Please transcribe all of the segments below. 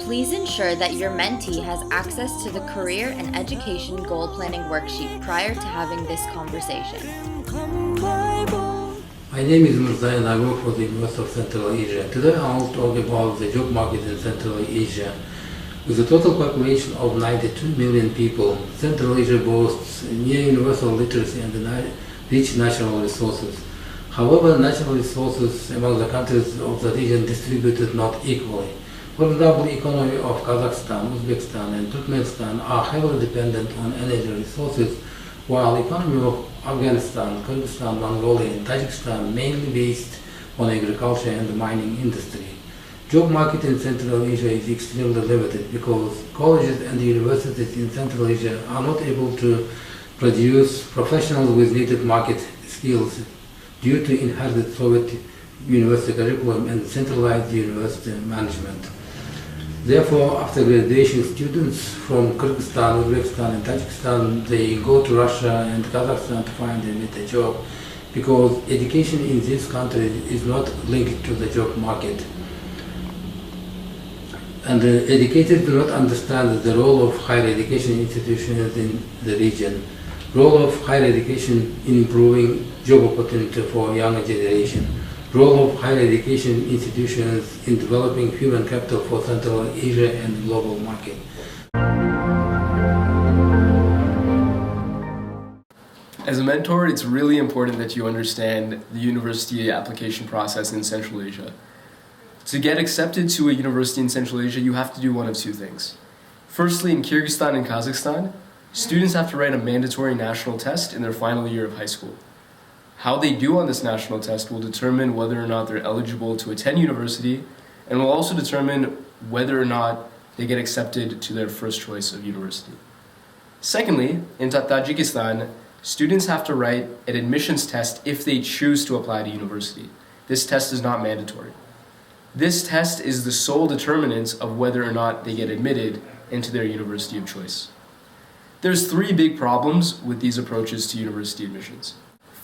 Please ensure that your mentee has access to the Career and Education Goal Planning Worksheet prior to having this conversation. My name is Mirza and I work for the University of Central Asia. Today I will talk about the job market in Central Asia. With a total population of 92 million people, Central Asia boasts near universal literacy and rich natural resources. However, natural resources among the countries of the region distributed not equally. For example, the economy of Kazakhstan, Uzbekistan and Turkmenistan are heavily dependent on energy resources, while the economy of Afghanistan, Kyrgyzstan, Mongolia and Tajikistan mainly based on agriculture and the mining industry. Job market in Central Asia is extremely limited because colleges and universities in Central Asia are not able to produce professionals with needed market skills due to inherited Soviet university curriculum and centralized university management. Therefore, after graduation, students from Kyrgyzstan, Uzbekistan and Tajikistan, they go to Russia and Kazakhstan to find and get a job because education in these countries is not linked to the job market. And the educated do not understand the role of higher education institutions in the region, role of higher education in improving job opportunity for younger generation, role of higher education institutions in developing human capital for Central Asia and the global market. As a mentor, it's really important that you understand the university application process in Central Asia. To get accepted to a university in Central Asia, you have to do one of two things. Firstly, in Kyrgyzstan and Kazakhstan, students have to write a mandatory national test in their final year of high school. How they do on this national test will determine whether or not they're eligible to attend university and will also determine whether or not they get accepted to their first choice of university. Secondly, in Tajikistan, students have to write an admissions test if they choose to apply to university. This test is not mandatory. This test is the sole determinant of whether or not they get admitted into their university of choice. There's three big problems with these approaches to university admissions.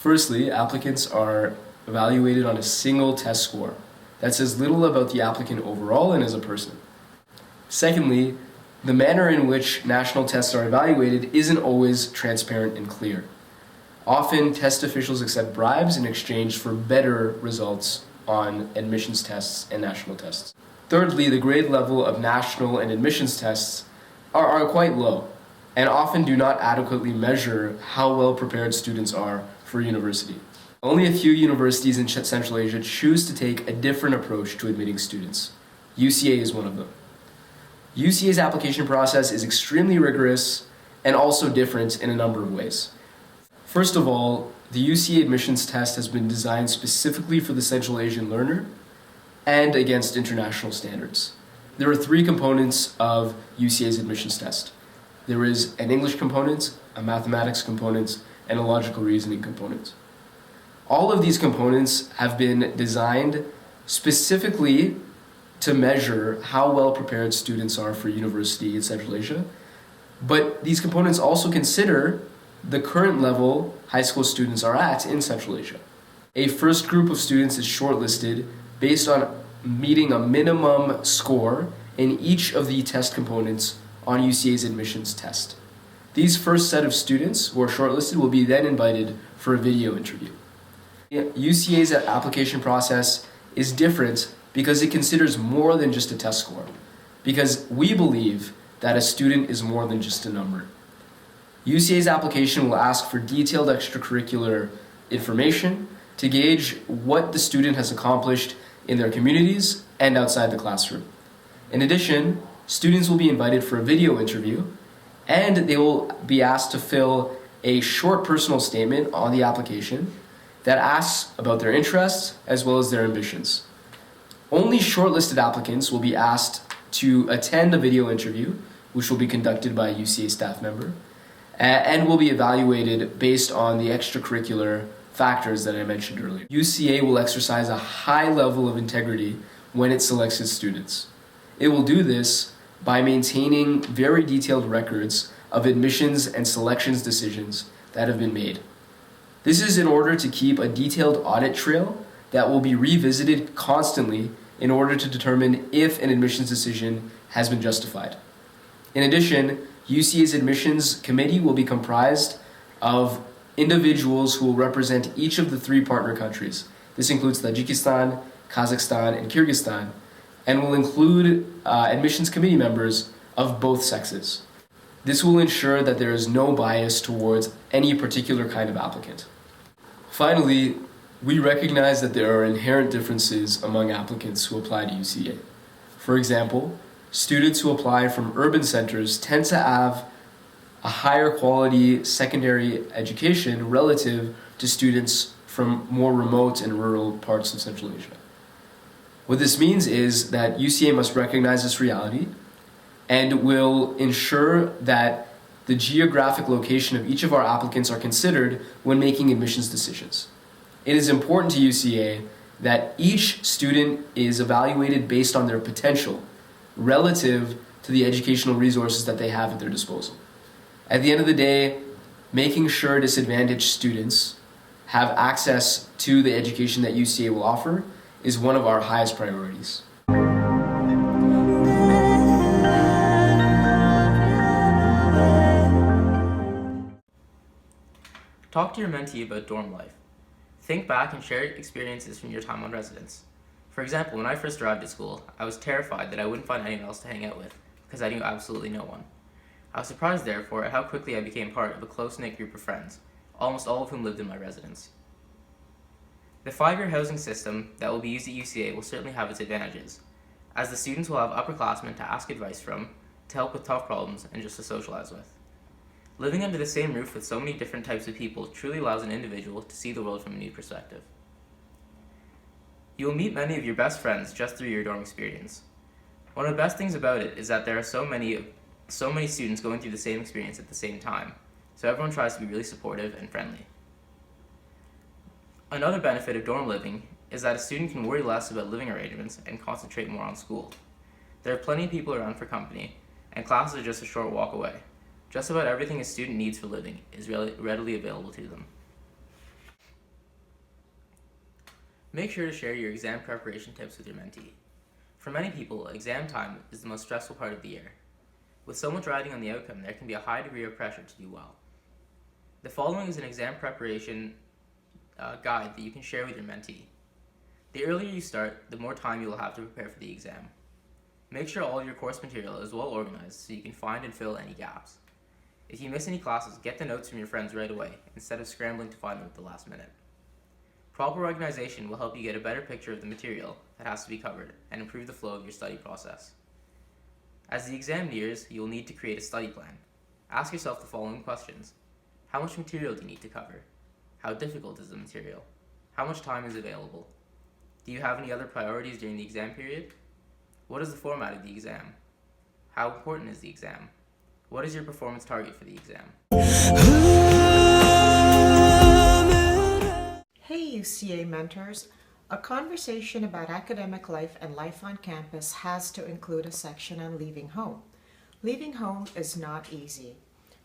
Firstly, applicants are evaluated on a single test score that says little about the applicant overall and as a person. Secondly, the manner in which national tests are evaluated isn't always transparent and clear. Often, test officials accept bribes in exchange for better results on admissions tests and national tests. Thirdly, the grade level of national and admissions tests are quite low and often do not adequately measure how well prepared students are for university. Only a few universities in Central Asia choose to take a different approach to admitting students. UCA is one of them. UCA's application process is extremely rigorous and also different in a number of ways. First of all, the UCA admissions test has been designed specifically for the Central Asian learner and against international standards. There are three components of UCA's admissions test. There is an English component, a mathematics component, and a logical reasoning component. All of these components have been designed specifically to measure how well prepared students are for university in Central Asia, but these components also consider the current level high school students are at in Central Asia. A first group of students is shortlisted based on meeting a minimum score in each of the test components on UCA's admissions test. These first set of students who are shortlisted will be then invited for a video interview. UCA's application process is different because it considers more than just a test score, because we believe that a student is more than just a number. UCA's application will ask for detailed extracurricular information to gauge what the student has accomplished in their communities and outside the classroom. In addition, students will be invited for a video interview, and they will be asked to fill a short personal statement on the application that asks about their interests as well as their ambitions. Only shortlisted applicants will be asked to attend a video interview, which will be conducted by a UCA staff member, and will be evaluated based on the extracurricular factors that I mentioned earlier. UCA will exercise a high level of integrity when it selects its students. It will do this by maintaining very detailed records of admissions and selections decisions that have been made. This is in order to keep a detailed audit trail that will be revisited constantly in order to determine if an admissions decision has been justified. In addition, UCA's admissions committee will be comprised of individuals who will represent each of the 3 partner countries. This includes Tajikistan, Kazakhstan, and Kyrgyzstan, and will include admissions committee members of both sexes. This will ensure that there is no bias towards any particular kind of applicant. Finally, we recognize that there are inherent differences among applicants who apply to UCA. For example, students who apply from urban centers tend to have a higher quality secondary education relative to students from more remote and rural parts of Central Asia. What this means is that UCA must recognize this reality and will ensure that the geographic location of each of our applicants are considered when making admissions decisions. It is important to UCA that each student is evaluated based on their potential relative to the educational resources that they have at their disposal. At the end of the day, making sure disadvantaged students have access to the education that UCA will offer is one of our highest priorities. Talk to your mentee about dorm life. Think back and share experiences from your time on residence. For example, when I first arrived at school, I was terrified that I wouldn't find anyone else to hang out with because I knew absolutely no one. I was surprised, therefore, at how quickly I became part of a close-knit group of friends, almost all of whom lived in my residence. The 5-year housing system that will be used at UCA will certainly have its advantages, as the students will have upperclassmen to ask advice from, to help with tough problems, and just to socialize with. Living under the same roof with so many different types of people truly allows an individual to see the world from a new perspective. You will meet many of your best friends just through your dorm experience. One of the best things about it is that there are so many students going through the same experience at the same time, so everyone tries to be really supportive and friendly. Another benefit of dorm living is that a student can worry less about living arrangements and concentrate more on school. There are plenty of people around for company, and classes are just a short walk away. Just about everything a student needs for living is readily available to them. Make sure to share your exam preparation tips with your mentee. For many people, exam time is the most stressful part of the year. With so much riding on the outcome, there can be a high degree of pressure to do well. The following is an exam preparation guide that you can share with your mentee. The earlier you start, the more time you will have to prepare for the exam. Make sure all of your course material is well organized so you can find and fill any gaps. If you miss any classes, get the notes from your friends right away, instead of scrambling to find them at the last minute. Proper organization will help you get a better picture of the material that has to be covered and improve the flow of your study process. As the exam nears, you will need to create a study plan. Ask yourself the following questions. How much material do you need to cover? How difficult is the material? How much time is available? Do you have any other priorities during the exam period? What is the format of the exam? How important is the exam? What is your performance target for the exam? Hey UCA mentors, a conversation about academic life and life on campus has to include a section on leaving home. Leaving home is not easy.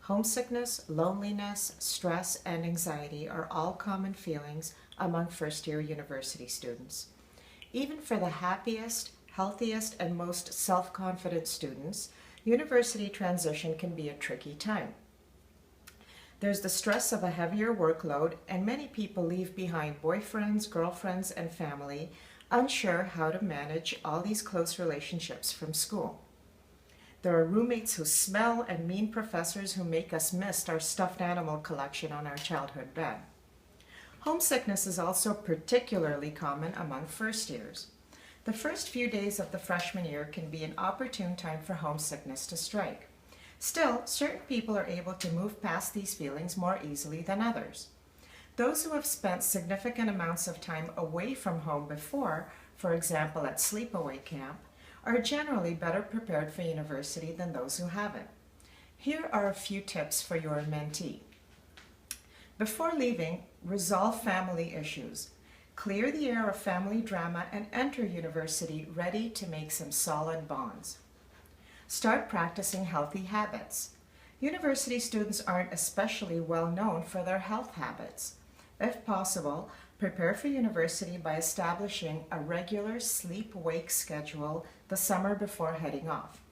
Homesickness, loneliness, stress, and anxiety are all common feelings among first-year university students. Even for the happiest, healthiest, and most self-confident students, university transition can be a tricky time. There's the stress of a heavier workload, and many people leave behind boyfriends, girlfriends, and family, unsure how to manage all these close relationships from school. There are roommates who smell and mean professors who make us miss our stuffed animal collection on our childhood bed. Homesickness is also particularly common among first years. The first few days of the freshman year can be an opportune time for homesickness to strike. Still, certain people are able to move past these feelings more easily than others. Those who have spent significant amounts of time away from home before, for example at sleepaway camp, are generally better prepared for university than those who haven't. Here are a few tips for your mentee. Before leaving, resolve family issues. Clear the air of family drama and enter university ready to make some solid bonds. Start practicing healthy habits. University students aren't especially well known for their health habits. If possible, prepare for university by establishing a regular sleep-wake schedule the summer before heading off.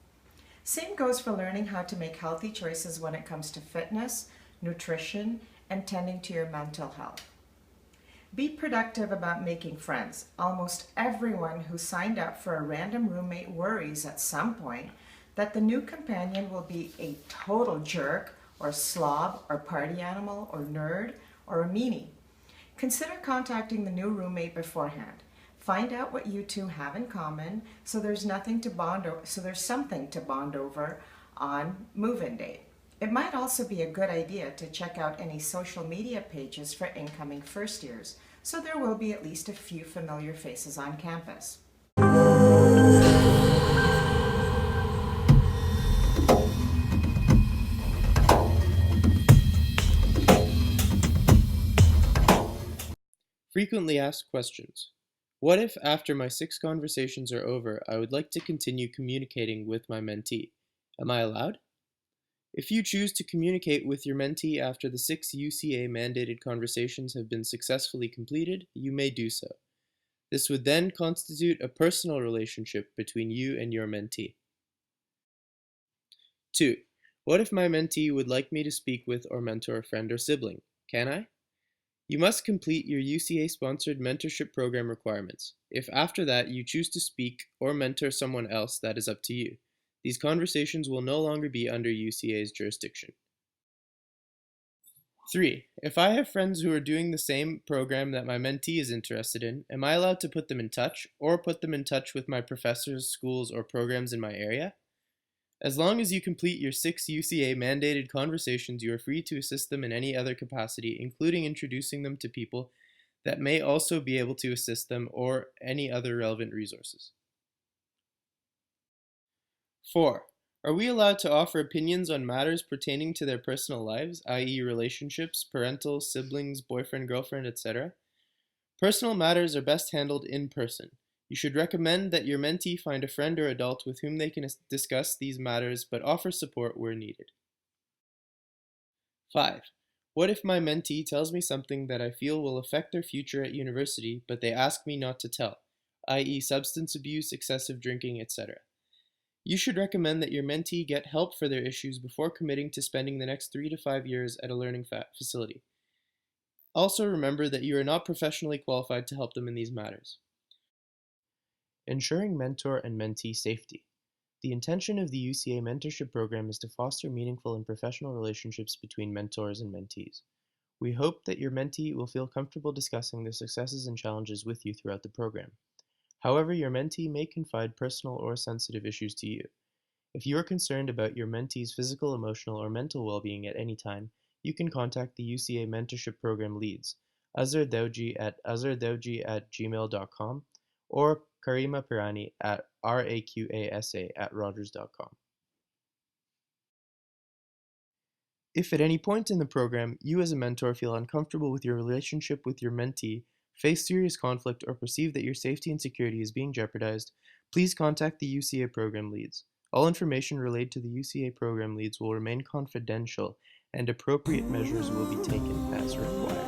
Same goes for learning how to make healthy choices when it comes to fitness, nutrition, and tending to your mental health. Be productive about making friends. Almost everyone who signed up for a random roommate worries at some point that the new companion will be a total jerk or slob or party animal or nerd or a meanie. Consider contacting the new roommate beforehand. Find out what you two have in common so there's something to bond over on move-in day. It might also be a good idea to check out any social media pages for incoming first years, so there will be at least a few familiar faces on campus. Frequently asked questions. What if, after my 6 conversations are over, I would like to continue communicating with my mentee? Am I allowed? If you choose to communicate with your mentee after the 6 UCA mandated conversations have been successfully completed, you may do so. This would then constitute a personal relationship between you and your mentee. 2. What if my mentee would like me to speak with or mentor a friend or sibling? Can I? You must complete your UCA-sponsored mentorship program requirements. If after that you choose to speak or mentor someone else, that is up to you. These conversations will no longer be under UCA's jurisdiction. 3. If I have friends who are doing the same program that my mentee is interested in, am I allowed to put them in touch, or put them in touch with my professors, schools, or programs in my area? As long as you complete your 6 UCA mandated conversations, you are free to assist them in any other capacity, including introducing them to people that may also be able to assist them or any other relevant resources. 4. Are we allowed to offer opinions on matters pertaining to their personal lives, i.e. relationships, parental, siblings, boyfriend, girlfriend, etc.? Personal matters are best handled in person. You should recommend that your mentee find a friend or adult with whom they can discuss these matters, but offer support where needed. 5. What if my mentee tells me something that I feel will affect their future at university, but they ask me not to tell, i.e. substance abuse, excessive drinking, etc.? You should recommend that your mentee get help for their issues before committing to spending the next 3 to 5 years at a learning facility. Also remember that you are not professionally qualified to help them in these matters. Ensuring mentor and mentee safety. The intention of the UCA mentorship program is to foster meaningful and professional relationships between mentors and mentees. We hope that your mentee will feel comfortable discussing their successes and challenges with you throughout the program. However, your mentee may confide personal or sensitive issues to you. If you are concerned about your mentee's physical, emotional, or mental well-being at any time, you can contact the UCA mentorship program leads, azhardawji@gmail.com or Karima Pirani at raqasa@rogers.com. If at any point in the program you as a mentor feel uncomfortable with your relationship with your mentee, face serious conflict, or perceive that your safety and security is being jeopardized, please contact the UCA program leads. All information related to the UCA program leads will remain confidential, and appropriate measures will be taken as required.